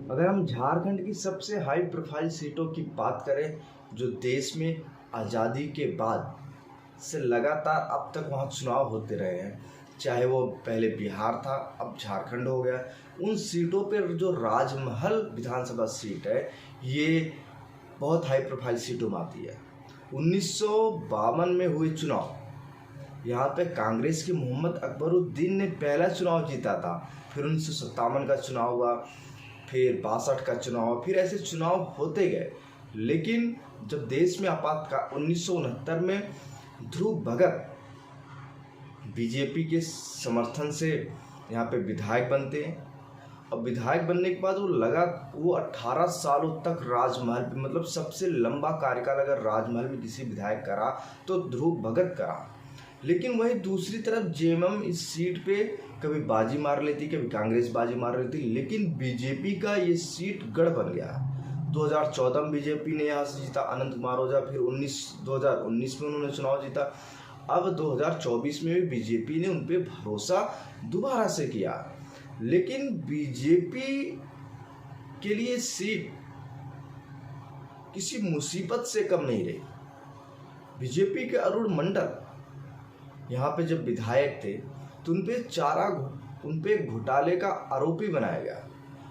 अगर हम झारखंड की सबसे हाई प्रोफाइल सीटों की बात करें, जो देश में आज़ादी के बाद से लगातार अब तक वहाँ चुनाव होते रहे हैं, चाहे वो पहले बिहार था, अब झारखंड हो गया। उन सीटों पर जो राजमहल विधानसभा सीट है, ये बहुत हाई प्रोफाइल सीटों में आती है। 1952 में हुए चुनाव, यहाँ पे कांग्रेस के मोहम्मद अकबरुद्दीन ने पहला चुनाव जीता था। फिर 1957 का चुनाव हुआ, फिर 62 का चुनाव, फिर ऐसे चुनाव होते गए। लेकिन जब देश में आपातकाल 1969 में ध्रुव भगत बीजेपी के समर्थन से यहाँ पे विधायक बनते हैं। और विधायक बनने के बाद वो 18 सालों तक राजमहल पे, मतलब सबसे लंबा कार्यकाल अगर राजमहल में किसी विधायक करा तो ध्रुव भगत करा। लेकिन वहीं दूसरी तरफ जेएमएम इस सीट पे कभी बाजी मार लेती, कभी कांग्रेस बाजी मार लेती, लेकिन बीजेपी का ये सीट गढ़ बन गया। 2014 में बीजेपी ने यहाँ से जीता अनंत कुमार ओझा, फिर 2019 में उन्होंने चुनाव जीता। अब 2024 में भी बीजेपी ने उन पर भरोसा दोबारा से किया। लेकिन बीजेपी के लिए सीट किसी मुसीबत से कम नहीं रही। बीजेपी के अरुण मंडल यहाँ पे जब विधायक थे तो उन पे घोटाले का आरोपी बनाया गया,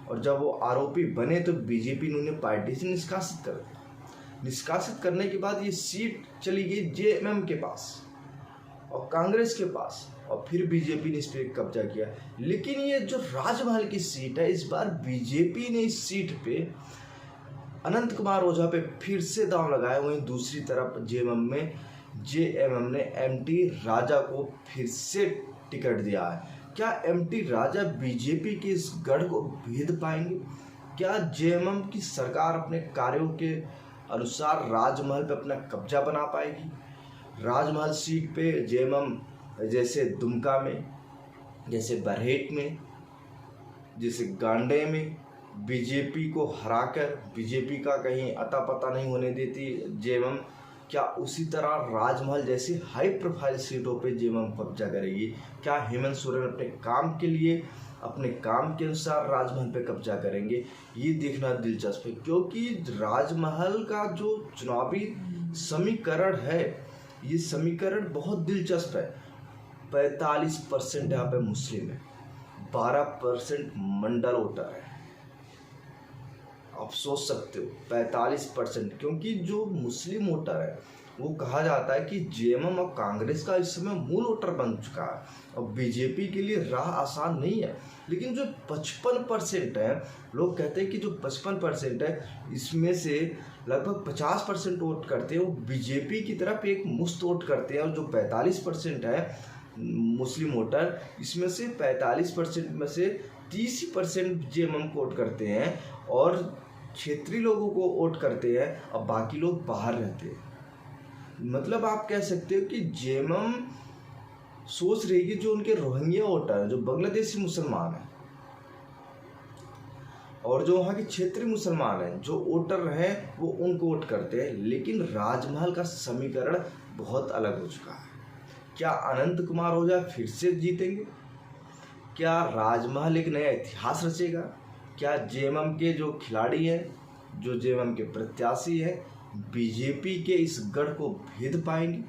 और जब वो आरोपी बने तो बीजेपी ने उन्हें पार्टी से निष्कासित कर दिया। निष्कासित करने के बाद ये सीट चली गई जेएमएम के पास और कांग्रेस के पास, और फिर बीजेपी ने इस पर कब्जा किया। लेकिन ये जो राजमहल की सीट है, इस बार बीजेपी ने इस सीट पे अनंत कुमार ओझा पे फिर से दांव लगाया। वहीं दूसरी तरफ जेएमएम ने एमटी राजा को फिर से टिकट दिया है। क्या एमटी राजा बीजेपी के इस गढ़ को भेद पाएंगे? क्या जेएमएम की सरकार अपने कार्यों के अनुसार राजमहल पे अपना कब्जा बना पाएगी? राजमहल सीट पे जेएमएम जैसे दुमका में, जैसे बरहेट में, जैसे गांडे में बीजेपी को हराकर बीजेपी का कहीं अता पता नहीं होने देती जेएमएम, क्या उसी तरह राजमहल जैसी हाई प्रोफाइल सीटों पे जेएमएम कब्जा करेगी? क्या हेमंत सोरेन अपने काम के लिए, अपने काम के अनुसार राजमहल पे कब्जा करेंगे? ये देखना दिलचस्प है, क्योंकि राजमहल का जो चुनावी समीकरण है, ये समीकरण बहुत दिलचस्प है। 45% यहाँ पे मुस्लिम है, 12% मंडल वोटर है। आप सोच सकते हो 45%, क्योंकि जो मुस्लिम वोटर है वो कहा जाता है कि जेएमएम और कांग्रेस का इस समय मूल वोटर बन चुका है और बीजेपी के लिए राह आसान नहीं है। लेकिन जो 55% है, लोग कहते हैं कि जो 55% है, इसमें से लगभग 50% वोट करते हैं वो बीजेपी की तरफ एक मुश्त वोट करते हैं, और जो 45% है मुस्लिम वोटर, इसमें से 45% में से 30% जेएमएम को वोट करते हैं और क्षेत्रीय लोगों को वोट करते हैं, और बाकी लोग बाहर रहते हैं। मतलब आप कह सकते हो कि जेएमएम सोच रही है कि जो उनके रोहिंग्या वोटर हैं, जो बांग्लादेशी मुसलमान हैं और जो वहाँ के क्षेत्रीय मुसलमान हैं, जो वोटर हैं वो उनको वोट करते हैं। लेकिन राजमहल का समीकरण बहुत अलग हो चुका है। क्या अनंत कुमार ओझा फिर से जीतेंगे? क्या राजमहल एक नया इतिहास रचेगा? क्या जेएमएम के जो खिलाड़ी हैं, जो जेएमएम के प्रत्याशी हैं, बीजेपी के इस गढ़ को भेद पाएंगे?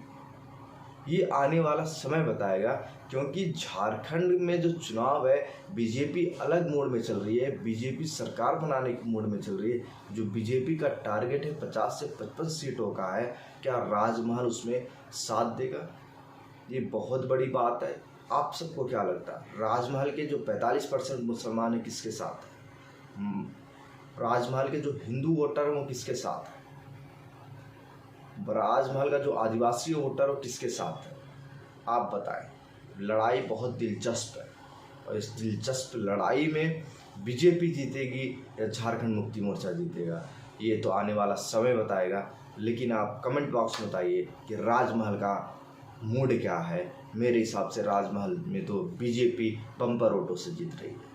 ये आने वाला समय बताएगा, क्योंकि झारखंड में जो चुनाव है, बीजेपी अलग मोड में चल रही है, बीजेपी सरकार बनाने के मोड में चल रही है। जो बीजेपी का टारगेट है 50 से 55 सीटों का है, क्या राजमहल उसमें साथ देगा? ये बहुत बड़ी बात है। आप सबको क्या लगता है, राजमहल के जो 45% मुसलमान हैं किसके साथ है? राजमहल के जो हिंदू वोटर हैं वो किसके साथ है? राजमहल का जो आदिवासी वोटर हो किसके साथ है? आप बताएं। लड़ाई बहुत दिलचस्प है, और इस दिलचस्प लड़ाई में बीजेपी जीतेगी या झारखंड मुक्ति मोर्चा जीतेगा, ये तो आने वाला समय बताएगा। लेकिन आप कमेंट बॉक्स में बताइए कि राजमहल का मूड क्या है। मेरे हिसाब से राजमहल में तो बीजेपी बम्पर वोटों से जीत रही है।